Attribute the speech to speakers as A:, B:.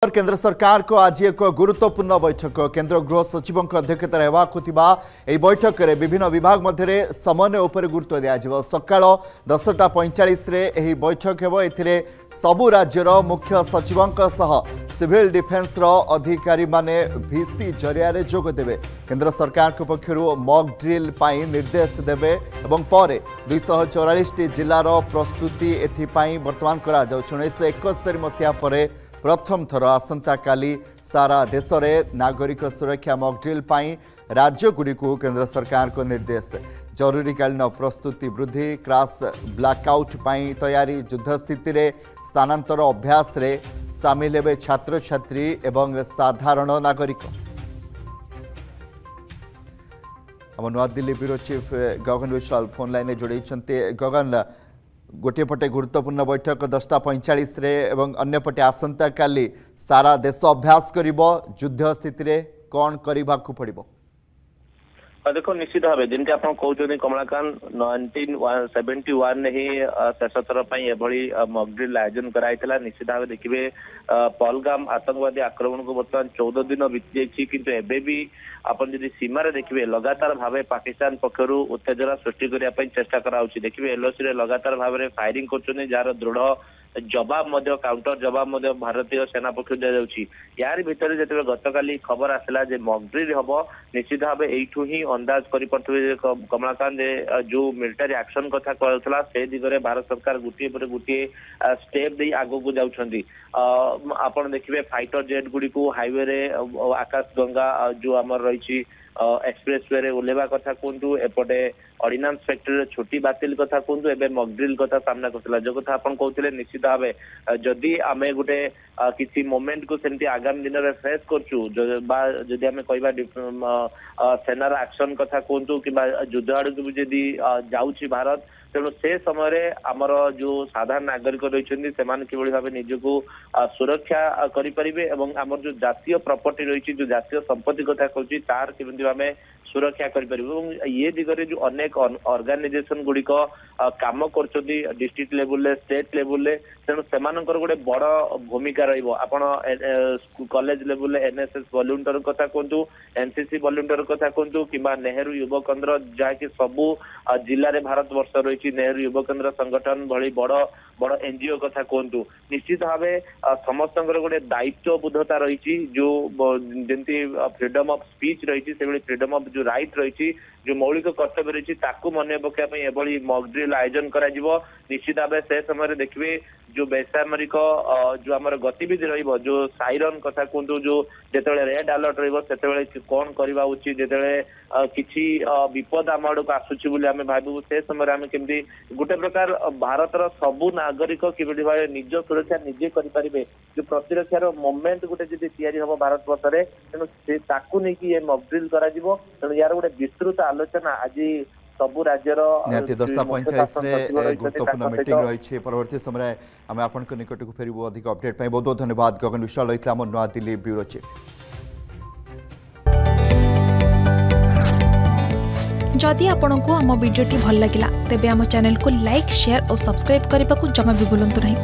A: केंद्र सरकार को आज एक गुरुत्वपूर्ण बैठक केंद्र गृह सचिव अध्यक्षतार बैठक में विभिन्न विभाग मध्य समन्वय उपर गुरुत्व दिज्व सका 10:45 बैठक हो सबु राज्यर मुख्य सचिव सिविल डिफेन्स अधिकारी माने भिसी जरिया जोगदेवे केंद्र सरकार पक्षर मॉक ड्रिल निर्देश देवे और पर 244 जिलार प्रस्तुति एथपाई बर्तमान करा 1971 मसीहा पर प्रथम थर आसंता काली सारा देश में नागरिक सुरक्षा मॉकड्रिल राज्यगुड़ी को केंद्र सरकार को निर्देश जरूरीकालीन प्रस्तुति वृद्धि क्राश ब्लैकआउट तैयारी युद्ध स्थिति रे स्थानांतर अभ्यास रे सामिल हेबे छात्र छात्री एवं साधारण नागरिक। हम नवा दिल्ली ब्यूरो चीफ गगन विश्वाल फोन लाइन जोड़े गगन गोटे पटे गुरुत्वपूर्ण बैठक 10:45 एवं अन्य पटे आसंता काली सारा देश अभ्यास करिबो युद्ध स्थिति रे कौन करबा को पड़िबो।
B: देखो निश्चित भाव जमी आप कहते कमलाकांत 1971 ही शेष थर मॉकड्रिल आयोजन कराई निश्चित भाव देखिए पहलगाम आतंकवादी आक्रमण को बर्तमान 14 दिन बीती जाइए किंतु एबे भी आपन जदि सीमार देखिए लगातार भाव पाकिस्तान पक्षर उत्तेजना सृष्टि करने चेष्टा कराउछि देखिए एलओसी रे लगातार भाव में फायरिंग कर जार दृढ़ जवाब काउंटर जवाब भारतीय सेना पक्ष दी यार भितर जो गतकाली खबर आसला मॉकड्रिल हम निश्चित भाव यू ही अंदाज कर कमलाकांत जो मिलिटारी एक्शन कथा कहला से दिगरे भारत सरकार गोटे पर गोटे स्टेप दे आगो को जाउछंदी आपण देखिए फाइटर जेट गुडी को हाईवे रे आकाश गंगा जो आमर रही एक्सप्रेस वे ओल्लेवा कथा कहतु एपटे ऑर्डिनेंस फैक्ट्री छुट्टी बातिल कथा कहतु एबे मॉकड्रिल कथा सामना करथिला जो कथा आपण कहथिले निश्चित भावे जदि आमे गुटे किसी मोमेंट को सेमती आगामी दिन रे फेस करछु जदि आमे कहबा सेनार एक्शन कथा कहतु कि युद्ध आड़ को जदि जाउछि भारत तेणु से समय आमर जो साधारण नागरिक रही किभली भाव निजको सुरक्षा करें आमर जो जातीय प्रॉपर्टी रही जो जातीय संपत्ति कथा कहूँ तार केमती भाव सुरक्षा करें ये दिगरे जो अनेक ऑर्गेनाइजेशन गुड़िक काम कर डिस्ट्रिक्ट लेवल स्टेट लेवल तेणु से गोटे बड़ भूमिका रहा कॉलेज लेवल एनएसएस वॉलंटियर कथा कहतु एनसीसी वॉलंटियर कथा कहतु कि नेहरू युवा केन्द्र जहाँकि सबू जिले में भारत वर्ष रही नेहरू युवा केन्द्र संगठन भली बड़ बड़ एनजीओ कथा कहतु निश्चित भाव समस्त गोटे दायित्वबोधता रही जो जमी फ्रीडम ऑफ स्पीच रही फ्रीडम ऑफ जो राइट रही जो मौलिक कर्तव्य रही मन पकाई एभली मॉकड्रिल आयोजन करा निश्चित भाव से समय देखिए जो बेसामरिक जो आम गतिविधि जो साइरन कथा कहतु जो जिते रेड अलर्ट रही कौन करवा उचित जिते किसी विपद आम आड़ को आसूची आम भावु से समय आम केमती गोटे प्रकार भारतर सबू नागरिक किभली भाव निज सुरक्षा निजे करें जो प्रतिरक्षार मोमेंट गोटे जब हम भारत वर्ष में तेणु से मॉकड्रिल करा तेणु यार गोटे विस्तृत आलोचना आज सबू राज्यर
A: 10:45 गुरुत्वपूर्ण मीटिंग रही परवर्ती समय आम आपण निकट को फेरबू अधिक अपडेट बहुत बहुत धन्यवाद गगन विश्वाल रही आम नवा दिल्ली ब्यूरो चीफ।
C: जदि आपंक आम भिडी भल लगा तेब आम चैनल को लाइक शेयर और सब्सक्राइब करने को जमा भी भूलु नहीं।